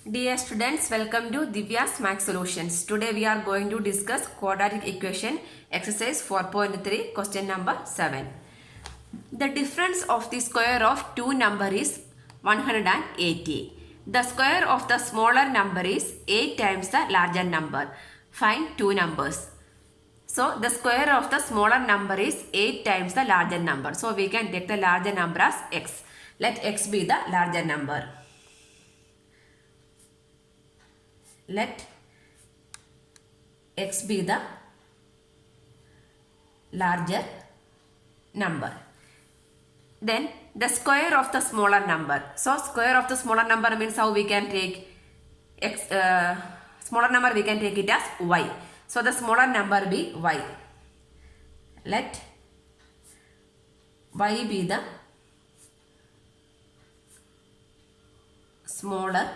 Dear students, welcome to Divya's Math Solutions. Today we are going to discuss Quadratic Equation Exercise 4.3, question number 7. The difference of the square of two number is 180. The square of the smaller number is 8 times the larger number. Find two numbers. So the square of the smaller number is 8 times the larger number. So we can take the larger number as x. Let x be the larger number. Let x be the larger number. Then the square of the smaller number. So square of the smaller number means how we can take x, smaller number we can take it as y. So the smaller number be y. Let y be the smaller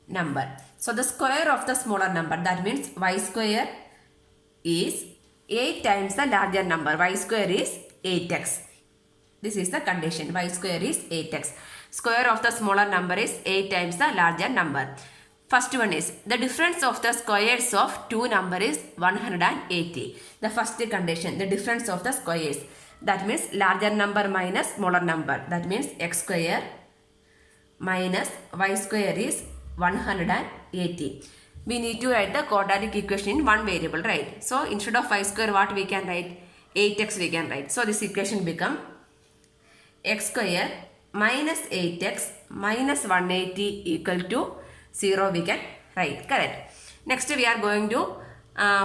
number. So the square of the smaller number, that means y square is 8 times the larger number. Y square is 8x. This is the condition. Y square is 8x. Square of the smaller number is 8 times the larger number. First one is the difference of the squares of two number is 180. The first condition, the difference of the squares. That means larger number minus smaller number. That means x square minus y square is 180. We need to write the quadratic equation in one variable, right? So instead of y square, what we can write? 8x we can write. So this equation become x square minus 8x minus 180 equal to 0 we can write. Correct. Next we are going to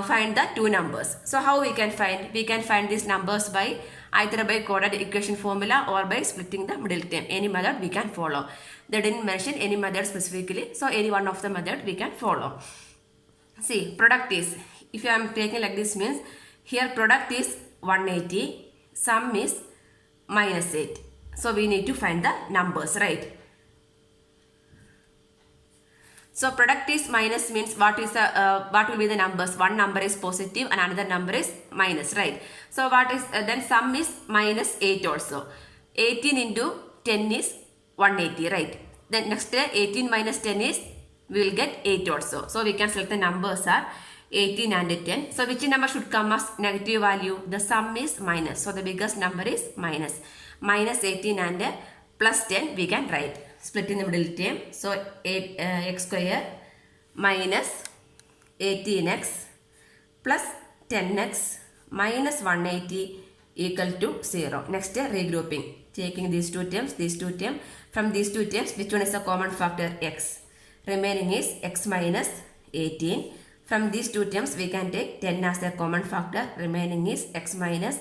find the two numbers. So how we can find? We can find these numbers by either by quadratic equation formula or by splitting the middle term. Any method we can follow. They didn't mention any method specifically. So any one of the method we can follow. See, product is, if I am taking like this means, here product is 180, sum is minus 8. So we need to find the numbers, right? So product is minus means what is the what will be the numbers? One number is positive and another number is minus, right? So what is then sum is minus 8 also. 18 into 10 is 180, right? Then next 18 minus 10 is, we will get 8 also. So we can select the numbers are 18 and 10. So which number should come as negative value? The sum is minus. So the biggest number is minus. Minus 18 and plus 10 we can write. Split in the middle term. So x square minus 18x plus 10x minus 180 equal to 0. Next regrouping. Taking these two terms. From these two terms, which one is a common factor? X. Remaining is x minus 18. From these two terms, we can take 10 as a common factor. Remaining is x minus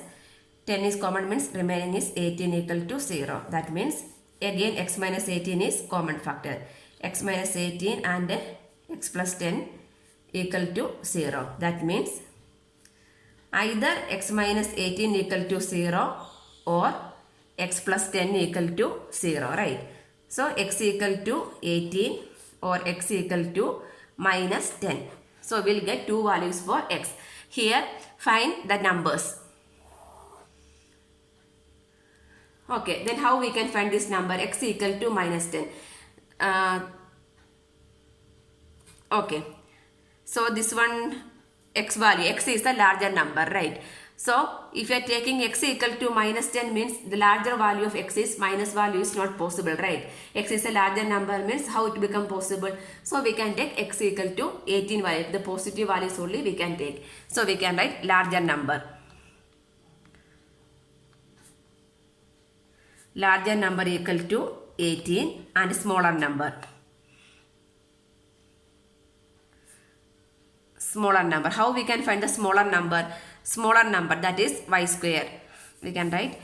10 is common means remaining is 18 equal to 0. That means again x minus 18 is common factor. X minus 18 and x plus 10 equal to 0. That means either x minus 18 equal to 0 or x plus 10 equal to 0, right? So x equal to 18 or x equal to minus 10. So we'll get two values for x. Here find the numbers. Okay, then how we can find this number? X equal to minus 10. Okay, so this one x value, x is the larger number, right? So if you are taking x equal to minus 10 means the larger value of x is minus value is not possible, right? X is a larger number means how it become possible? So we can take x equal to 18 value. The positive values only we can take. So we can write larger number. Larger number equal to 18 and smaller number. Smaller number. How we can find the smaller number? Smaller number, that is y square. We can write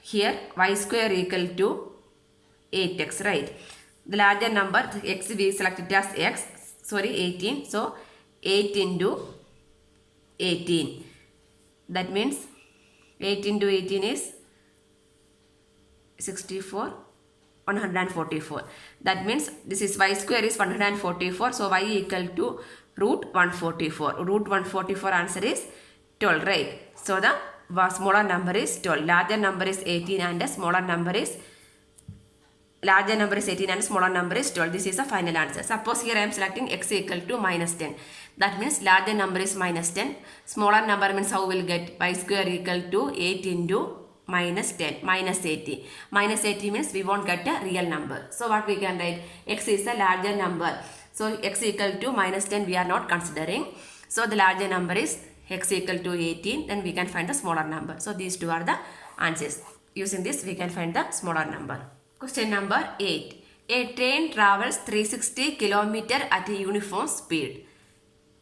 here y square equal to 8x, right? The larger number x we selected as x. Sorry, 18. So 8 into 18. That means 8 into 18 is 64, 144. That means this is y square is 144. So y equal to root 144. Root 144 answer is 12, right? So the smaller number is 12. Larger number is 18 and the smaller number is larger number is 18 and smaller number is 12. This is the final answer. Suppose here I am selecting x equal to minus 10. That means larger number is minus 10. Smaller number means how we'll get y square equal to 8 into minus 10, minus 80. Minus 80 means we won't get a real number. So what we can write? X is a larger number. So x equal to minus 10 we are not considering. So the larger number is x equal to 18. Then we can find the smaller number. So these two are the answers. Using this we can find the smaller number. Question number 8. A train travels 360 km at a uniform speed.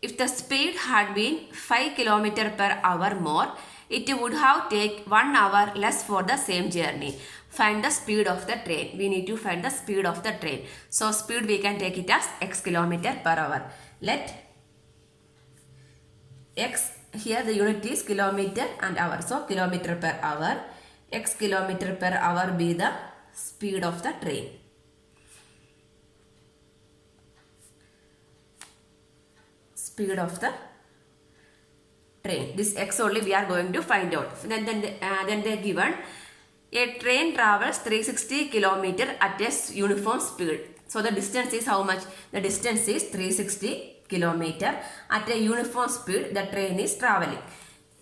If the speed had been 5 km per hour more, it would have taken 1 hour less for the same journey. Find the speed of the train. We need to find the speed of the train. So speed we can take it as x km per hour. Let x, here the unit is kilometer and hour. So kilometer per hour. X kilometer per hour be the speed of the train. Speed of the train. This x only we are going to find out. Then they given a train travels 360 km at a uniform speed. So the distance is how much? The distance is 360 km at a uniform speed the train is traveling.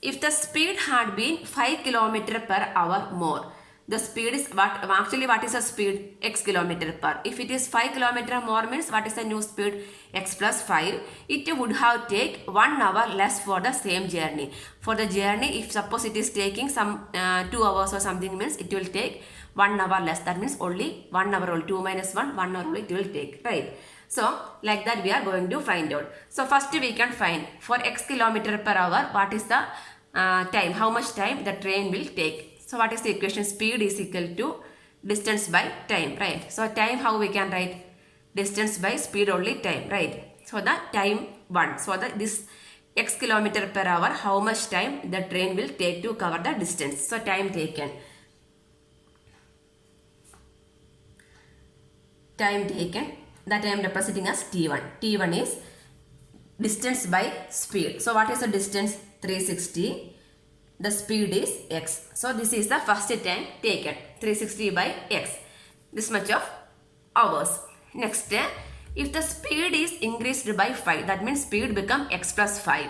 If the speed had been 5 km per hour more, the speed is what is the speed? X kilometer per. If it is 5 km more means what is the new speed? X plus 5. It would have take 1 hour less for the same journey. For the journey, if suppose it is taking some 2 hours or something means it will take 1 hour less. That means only 1 hour only. 2 minus 1, 1 hour only it will take. Right. So like that we are going to find out. So first we can find for x kilometer per hour what is the time. How much time the train will take. So what is the equation? Speed is equal to distance by time, right? So time how we can write? Distance by speed only time, right? So the time 1. So this x kilometer per hour, how much time the train will take to cover the distance. So time taken. Time taken, that I am representing as T1. T1 is distance by speed. So what is the distance? 360. The speed is x. So this is the first time taken. 360 by x. This much of hours. Next, if the speed is increased by 5, that means speed become x plus 5.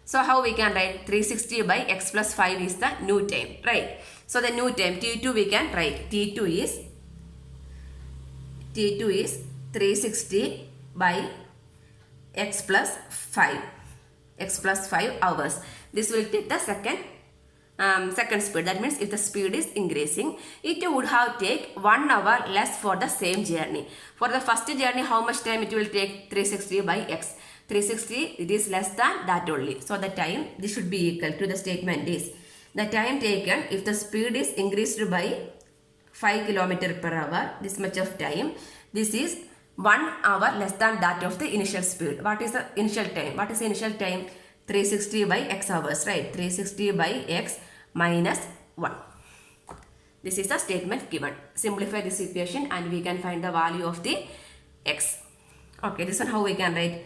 So how we can write? 360 by x plus 5 is the new time, right? So the new time T2 we can write. T2 is 360 by x plus 5. X plus 5 hours. This will take the second speed. That means if the speed is increasing, it would have take 1 hour less for the same journey. For the first journey, how much time it will take? 360 by x. 360, it is less than that only. So the time, this should be equal to the statement is the time taken if the speed is increased by 5 km per hour, this much of time, this is 1 hour less than that of the initial speed. What is the initial time? What is the initial time? 360 by x hours, right? 360 by x minus 1. This is the statement given. Simplify this equation and we can find the value of the x. Okay, this one how we can write?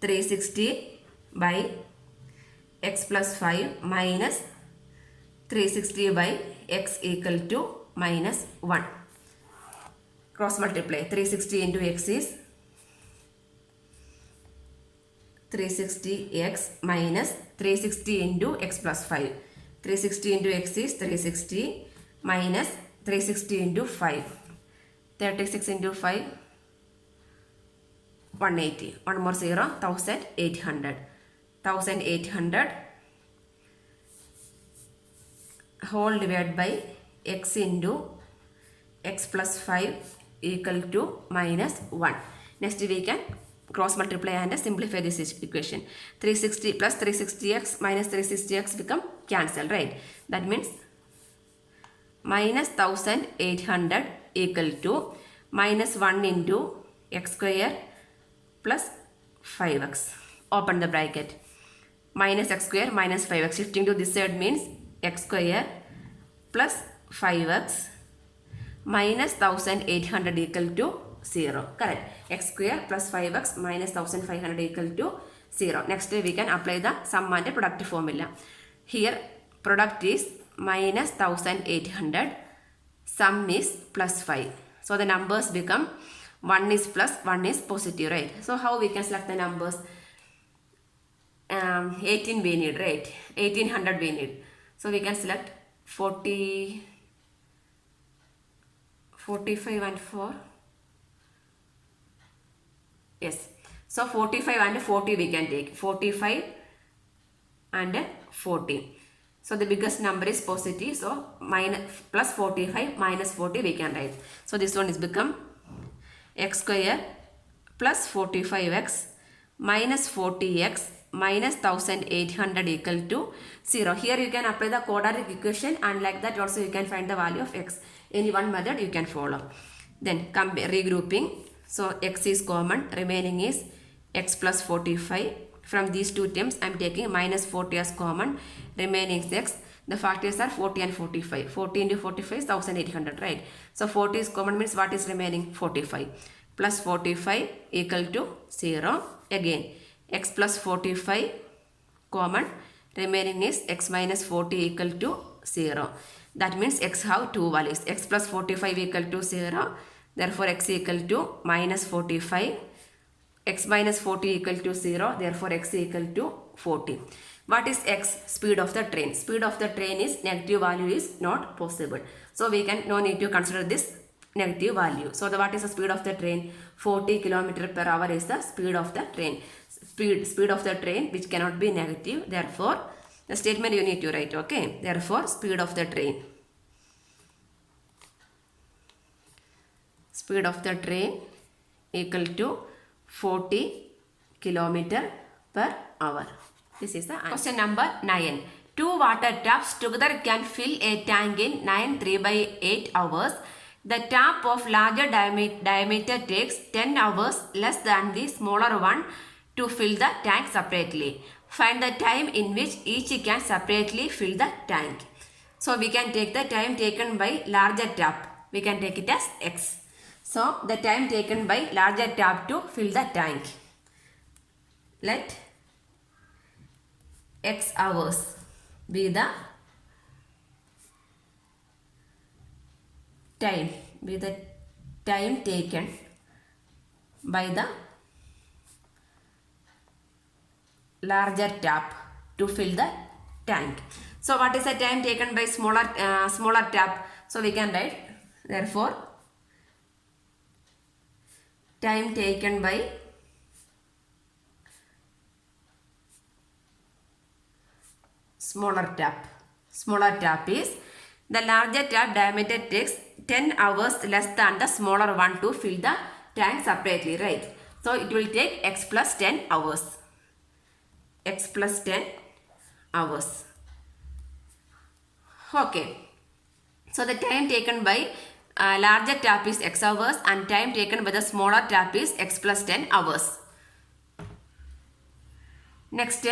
360 by x plus 5 minus 360 by x equal to minus 1. Cross multiply. 360 into x is 360x minus 360 into x plus 5. 360 into x is 360 minus 360 into 5. 36 into 5, 180. One more 0, 1800. 1800 whole divided by x into x plus 5 equal to minus 1. Next we can cross multiply and simplify this equation. 360 plus 360x minus 360x become cancel, right? That means minus 1800 equal to minus 1 into x square plus 5x. Open the bracket. Minus x square minus 5x. Shifting to this side means x square plus 5x minus 1800 equal to 0. Correct. X square plus 5x minus 1500 equal to 0. Next we can apply the sum and product formula. Here product is minus 1800. Sum is plus 5. So So the numbers become 1 is plus, 1 is positive, right? So how we can select the numbers? 18 we need, right? 1800 we need. So we can select 40, 45 and 4. Yes. So 45 and 40 we can take. 45 and 40. So the biggest number is positive. So minus plus 45 minus 40 we can write. So this one is become x square plus 45x minus 40x minus 1800 equal to 0. Here you can apply the quadratic equation, and like that also you can find the value of x. Any one method you can follow. Then regrouping. So x is common, remaining is x plus 45. From these two terms I am taking minus 40 as common, remaining is x. The factors are 40 and 45. 40 into 45 is 1800, right? So 40 is common means what is remaining? 45. Plus 45 equal to 0. Again x plus 45 common, remaining is x minus 40 equal to 0. That means x have two values. X plus 45 equal to 0. Therefore x equal to minus 45. X minus 40 equal to 0. Therefore x equal to 40. What is x? Speed of the train. Speed of the train is negative value is not possible. So we can no need to consider this negative value. So what is the speed of the train? 40 km per hour is the speed of the train. Speed of the train which cannot be negative. Therefore the statement you need to write. Okay. Therefore speed of the train. Speed of the train equal to 40 km per hour. This is the answer. Question number 9. Two water taps together can fill a tank in 9 3/8 hours. The tap of larger diameter takes 10 hours less than the smaller one to fill the tank separately. Find the time in which each can separately fill the tank. So we can take the time taken by larger tap. We can take it as x. So the time taken by larger tap to fill the tank. Let x hours be the time taken by the larger tap to fill the tank. So what is the time taken by smaller tap? So we can write, therefore time taken by smaller tap. Smaller tap is the larger tap diameter takes 10 hours less than the smaller one to fill the tank separately, right? So it will take x plus 10 hours. X plus 10 hours. Okay. So the time taken by larger tap is x hours, and time taken by the smaller tap is x plus 10 hours. Next,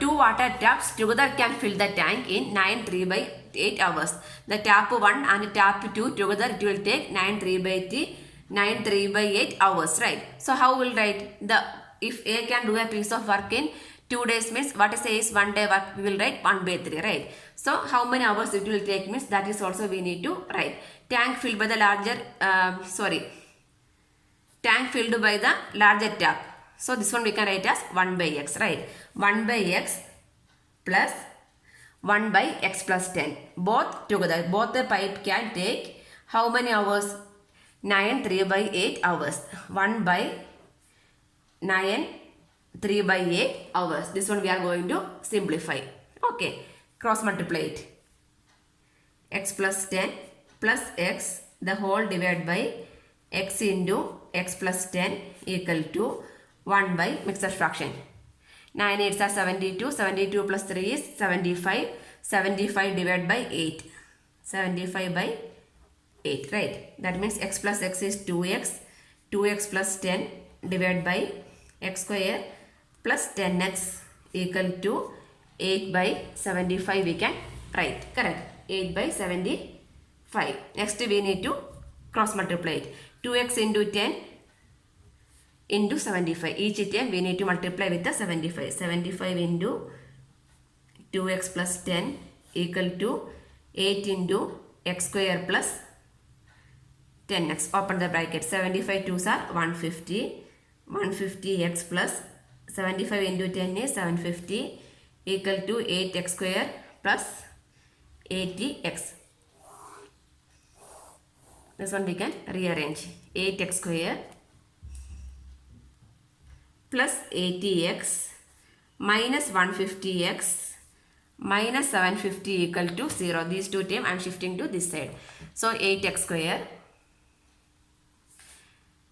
two water taps together can fill the tank in 9 3/8 hours. The tap 1 and tap 2 together it will take 9 3/8 hours, right? So how will write if A can do a piece of work in 2 days means what is A is 1 day work, we will write 1/3, right? So how many hours it will take means that is also we need to write. Tank filled by the larger tap. So this one we can write as 1/x, right? 1/x plus 1/x plus 10. Both together, both the pipe can take how many hours? 9 3/8 hours. 1/9 3/8 hours. This one we are going to simplify. Okay. Cross multiply it. X plus 10 plus x the whole divided by x into x plus 10 equal to 1 by mixed fraction. 9 8s are 72. 72 plus 3 is 75. 75 divided by 8. 75 by 8, right? That means x plus x is 2x. 2x plus 10 divided by x square plus 10x equal to 8 by 75 we can write. Correct. 8 by 75. Next we need to cross multiply it. 2x into 10 into 75. Each term we need to multiply with the 75. 75 into 2x plus 10 equal to 8 into x square plus 10x. Open the bracket. 75 2s are 150. 150x plus 75 into 10 is 750 equal to 8x square plus 80x. This one we can rearrange. 8x square plus 80x minus 150x minus 750 equal to 0. These two terms I am shifting to this side. So 8x square.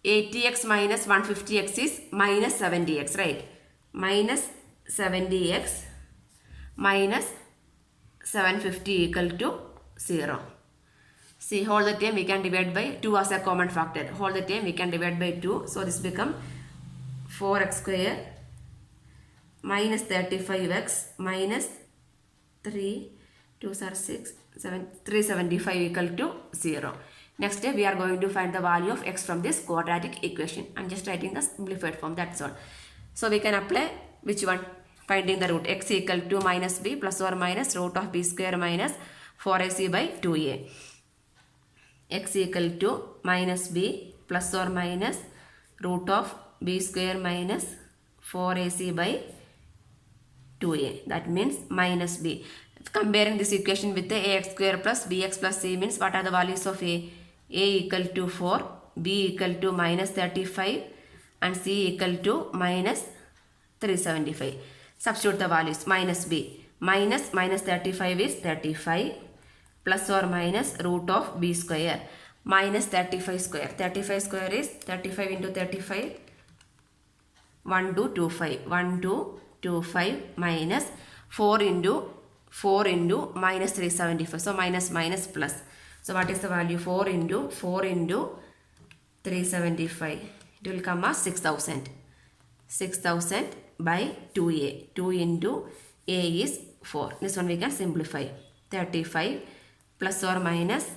80x minus 150x is minus 70x, right? Minus 70x minus 750 equal to 0. See, whole the term we can divide by 2 as a common factor. Whole the term we can divide by 2. So this become 4x square minus 35x minus 3, 2s are 6, 7, 375 equal to 0. Next we are going to find the value of x from this quadratic equation. I am just writing the simplified form, that's all. So we can apply which one? Finding the root. X equal to minus b plus or minus root of b square minus 4ac by 2a. X equal to minus b plus or minus root of b square minus 4ac by 2a. That means minus b. Comparing this equation with the ax square plus bx plus c means what are the values of a? A equal to 4, b equal to minus 35 and c equal to minus 375. Substitute the values. Minus b. Minus 35 is 35 plus or minus root of b square minus 35 square. 35 square is 35 into 35. 1225. 1225 minus 4 into minus 375. So minus minus plus. So what is the value? 4 into 375. It will come as 6000. 6000 by 2a. 2 into a is 4. This one we can simplify. 35 plus or minus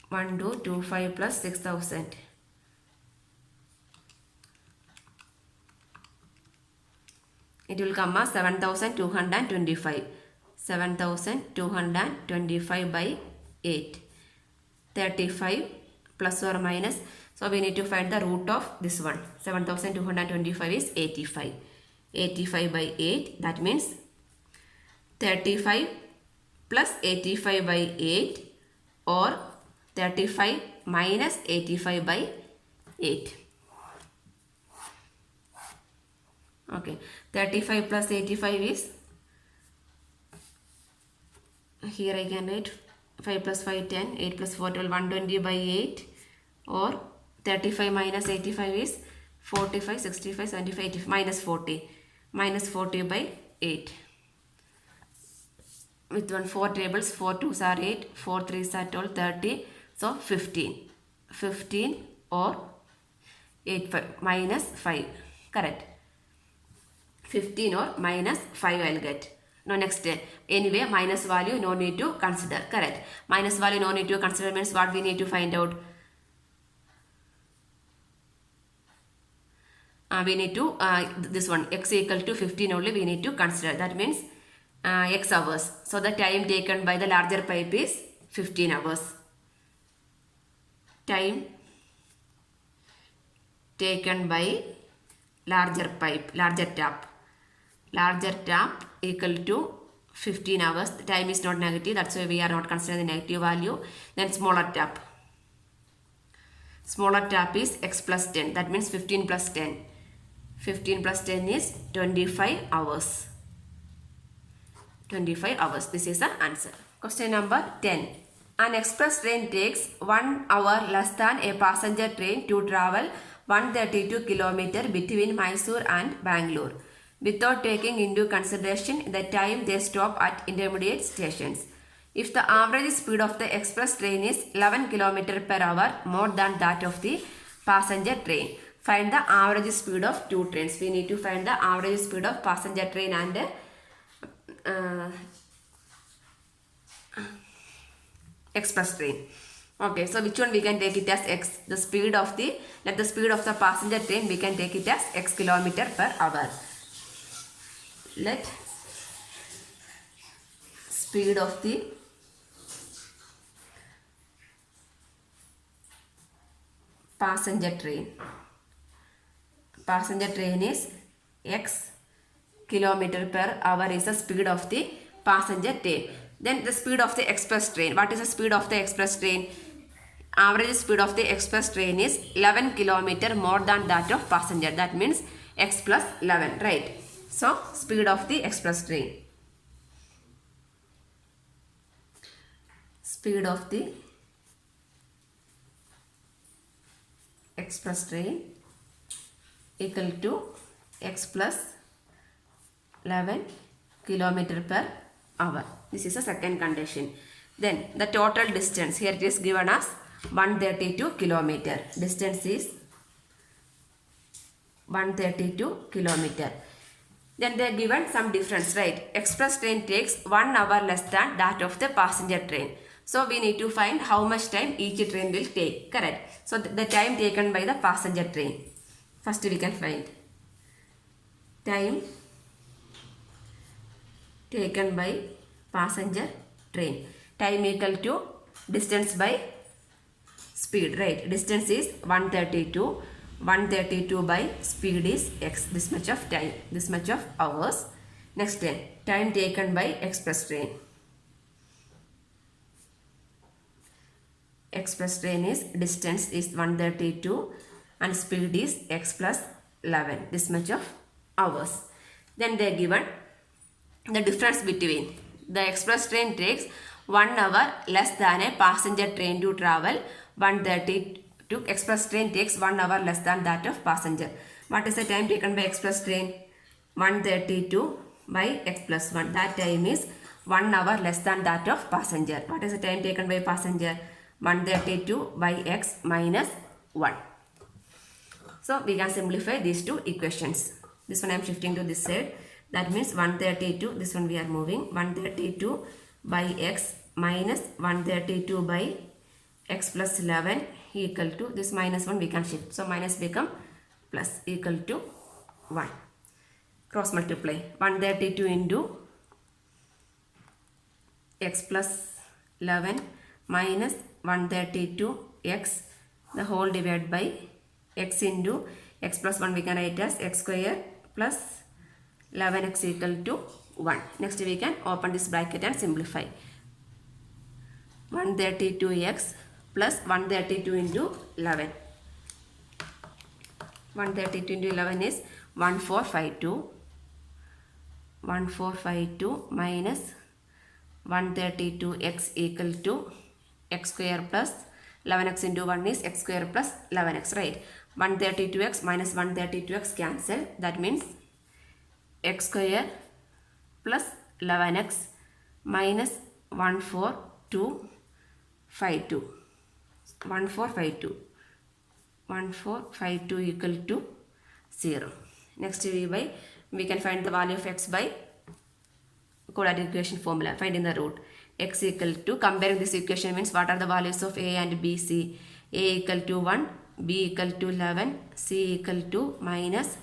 1225 plus 6000. It will come as 7225. 7225 by 8. 35 plus or minus. So we need to find the root of this one. 7225 is 85. 85 by 8. That means 35 plus 85 by 8 or 35 minus 85 by 8. Okay. 35 plus 85 is, here I can write 5 plus 5 10, 8 plus 4 12, 120 by 8 or 35 minus 85 is 45, 65, 75, 85, minus 40. Minus 40 by 8. With 4 tables, 4 2s are 8, 4 3s are 12, 30. So 15. 15 or 8 5, minus 5. Correct. 15 or minus 5 I will get. Now next, anyway minus value no need to consider. Correct. Minus value no need to consider means what we need to find out? We need to, this one x equal to 15 only we need to consider. That means x hours. So the time taken by the larger pipe is 15 hours. Time taken by larger pipe, larger tap. Larger tap equal to 15 hours. The time is not negative. That's why we are not considering the negative value. Then smaller tap. Smaller tap is x plus 10. That means 15 plus 10. 15 plus 10 is 25 hours. 25 hours. This is the answer. Question number 10. An express train takes 1 hour less than a passenger train to travel 132 km between Mysore and Bangalore, without taking into consideration the time they stop at intermediate stations. If the average speed of the express train is 11 km per hour more than that of the passenger train, find the average speed of two trains. We need to find the average speed of passenger train and express train. Okay, so which one we can take it as x? The speed of the, let the speed of the passenger train we can take it as x km per hour. Let speed of the passenger train. Passenger train is x kilometer per hour is the speed of the passenger train. Then the speed of the express train. What is the speed of the express train? Average speed of the express train is 11 kilometer more than that of passenger. That means x plus 11, right? So speed of the express train. Speed of the express train equal to x plus 11 kilometer per hour. This is the second condition. Then the total distance, here it is given as 132 kilometer. Distance is 132 kilometer. Then they are given some difference, right? Express train takes 1 hour less than that of the passenger train. So we need to find how much time each train will take, correct? So the time taken by the passenger train. First we can find time taken by passenger train. Time equal to distance by speed, right? Distance is 132. 132 by speed is x. This much of time. This much of hours. Next time taken by express train. Express train is distance is 132 and speed is x plus 11. This much of hours. Then they are given the difference between the express train takes 1 hour less than a passenger train to travel 132. Express train takes 1 hour less than that of passenger. What is the time taken by express train? 132 by x plus 1. That time is 1 hour less than that of passenger. What is the time taken by passenger? 132 by x minus 1. So we can simplify these two equations. This one I am shifting to this side. That means 132, this one we are moving. 132 by x minus 132 by x plus 11 equal to, this minus 1 we can shift. So minus become plus equal to 1. Cross multiply. 132 into x plus 11 minus 132 x the whole divided by x into x plus 1 we can write as x square plus 11x equal to 1. Next we can open this bracket and simplify. 132x plus 132 into 11. 132 into 11 is 1452. 1452 minus 132x equal to x square plus 11x into 1 is x square plus 11x, right? 132x minus 132x cancel. That means x square plus 11x minus 1452. 1452. 1452 equal to 0. Next we can find the value of x by quadratic equation formula. Find in the root. X equal to, comparing this equation means what are the values of a and b, c. A equal to 1, b equal to 11, c equal to minus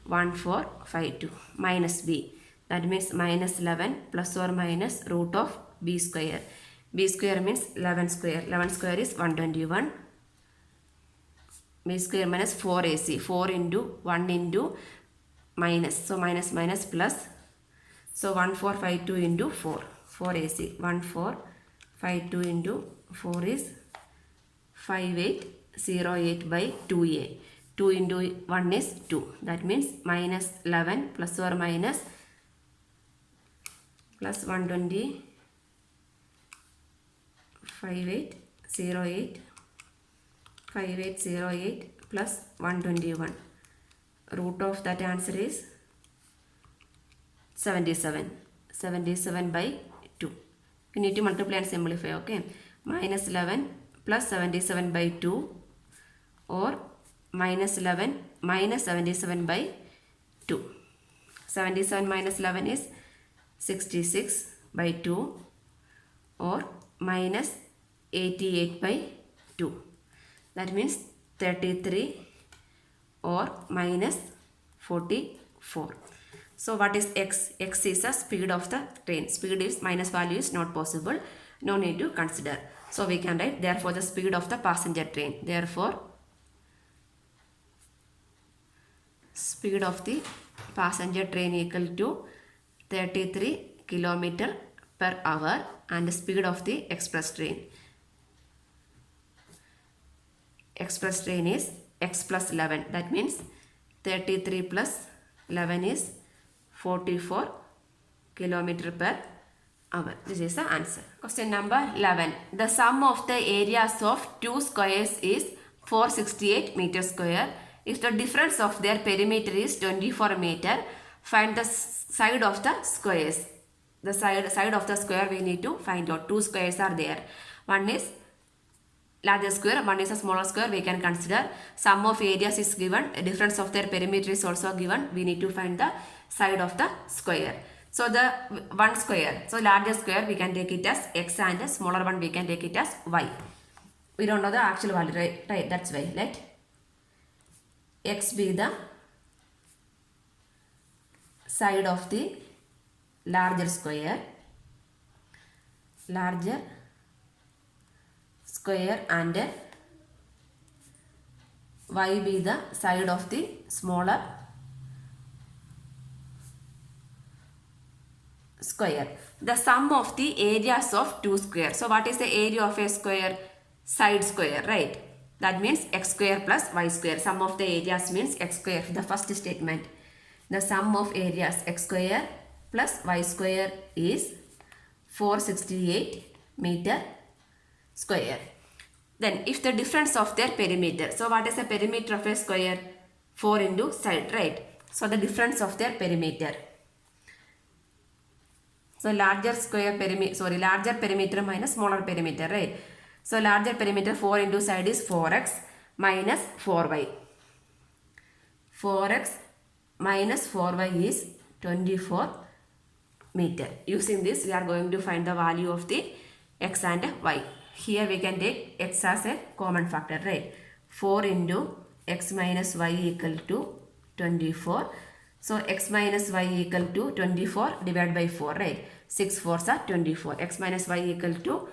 1452 minus b. That means minus 11 plus or minus root of b square. B square means 11 square. 11 square is 121. B square minus 4ac. 4 into 1 into minus. So minus minus plus. So 1452 into 4. 4ac. 1452 into 4 is 5808 by 2a. 2 into 1 is 2. That means minus 11 plus or minus plus 120. 5808 plus 121. Root of that answer is 77. 77 by 2. You need to multiply and simplify, okay? Minus 11 plus 77 by 2 or minus 11 minus 77 by 2. 77 minus 11 is 66 by 2 or minus 88 by 2. That means 33 or minus 44. So what is x? X is the speed of the train. Speed is minus value is not possible. No need to consider. So we can write therefore the speed of the passenger train. Therefore speed of the passenger train equal to 33 kilometer per hour and the speed of the express train. Express train is x plus 11. That means 33 plus 11 is 44 kilometer per hour. This is the answer. Question number 11. The sum of the areas of two squares is 468 meter square. If the difference of their perimeter is 24 meter, find the side of the squares. The side of the square we need to find out. Two squares are there. One is larger square, one is a smaller square. We can consider sum of areas is given, a difference of their perimeter is also given. We need to find the side of the square. So the one square, so larger square we can take it as x and the smaller one we can take it as y. We don't know the actual value, right? That's why let x be the side of the larger square and y be the side of the smaller square. The sum of the areas of two squares. So what is the area of a square? Side square, right? That means x square plus y square. Sum of the areas means x square. The first statement. The sum of areas x square plus y square is 468 meter square. Then if the difference of their perimeter. So what is the perimeter of a square? 4 into side, right? So the difference of their perimeter. So larger perimeter minus smaller perimeter, right? So larger perimeter 4 into side is 4x minus 4y. 4x minus 4y is 24 meter. Using this we are going to find the value of the x and y. Here we can take x as a common factor, right? 4 into x minus y equal to 24. So x minus y equal to 24 divided by 4, right? 6 4s are 24. X minus y equal to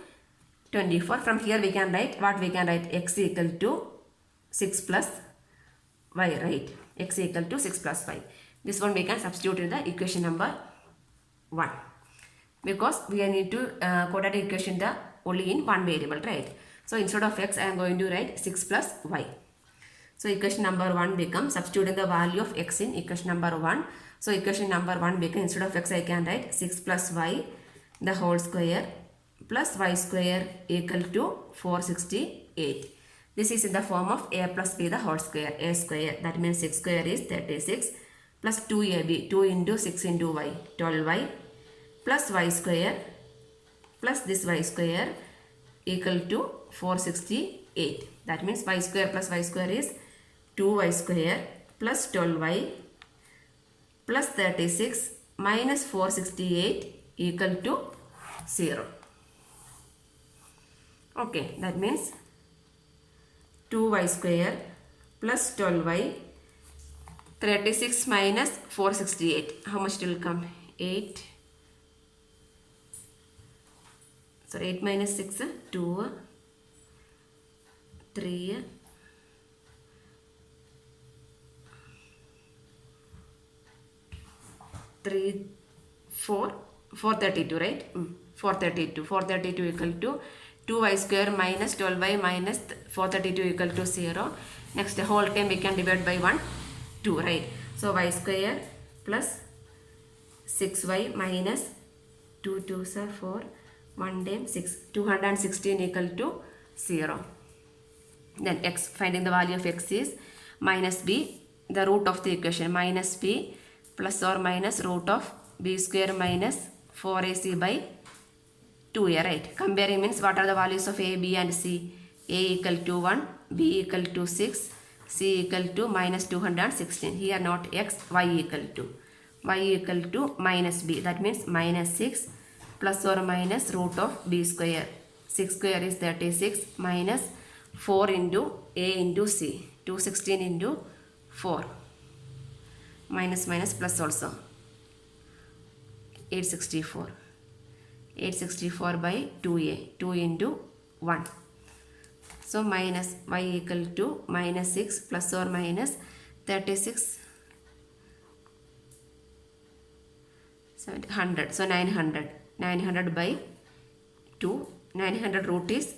24. From here we can write what we can write? X equal to 6 plus y, right? X equal to 6 plus y. This one we can substitute in the equation number 1. Because we need to quadratic equation the only in one variable, right? So instead of x I am going to write 6 plus y. So equation number 1 becomes, substituting the value of x in equation number 1. So equation number 1 becomes, instead of x I can write 6 plus y the whole square plus y square equal to 468. This is in the form of a plus b the whole square, a square. That means 6 square is 36 plus 2ab, 2 into 6 into y, 12y plus y square plus this y square equal to 468. That means y square plus y square is 2y square plus 12y plus 36 minus 468 equal to 0. Okay, that means 2y square plus 12y, 36 minus 468. How much it will come? 8. So 8 minus 6, 2, 3, 3, 4, 432, right? 432 equal to 2y square minus 12y minus 432 equal to 0. Next the whole time we can divide by 1, 2, right? So y square plus 6y minus 2 2s are 4, 1 time 6, 216 equal to 0. Then x, finding the value of x is minus b, the root of the equation, minus b plus or minus root of b square minus 4ac by 2a, right? Comparing means what are the values of a, b and c? A equal to 1, b equal to 6, c equal to minus 216. Here not x, y equal to minus b. That means minus 6 plus or minus root of b square. 6 square is 36 minus 4 into a into c. 216 into 4. Minus minus plus also. 864. 864 by 2a. 2 into 1. So minus y equal to minus 6 plus or minus 36 100. So 900. 900 by 2. 900 root is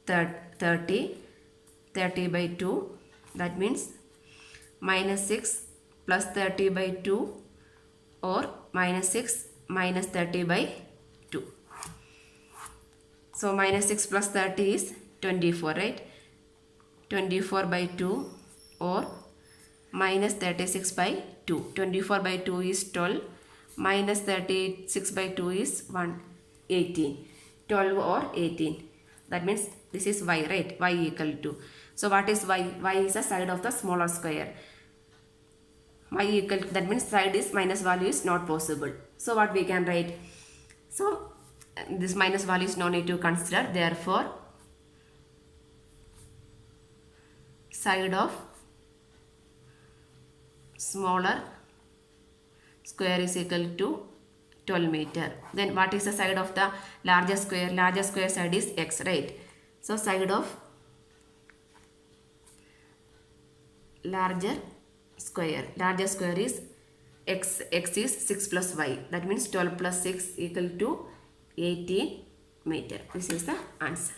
30. 30 by 2. That means minus 6 plus 30 by 2 or minus 6 minus 30 by 2. So minus 6 plus 30 is 24, right? 24 by 2 or minus 36 by 2. 24 by 2 is 12. Minus 36 by 2 is 18. 12 or 18. That means this is y, right? Y equal to. So what is y? Y is the side of the smaller square. Y equal to, that means side is minus value is not possible. So what we can write? So this minus value is no need to consider. Therefore, side of smaller square is equal to 12 meter. Then what is the side of the larger square? Larger square side is x, right? So side of larger square is x. X is 6 plus y. That means 12 plus 6 equal to 18 meter. This is the answer.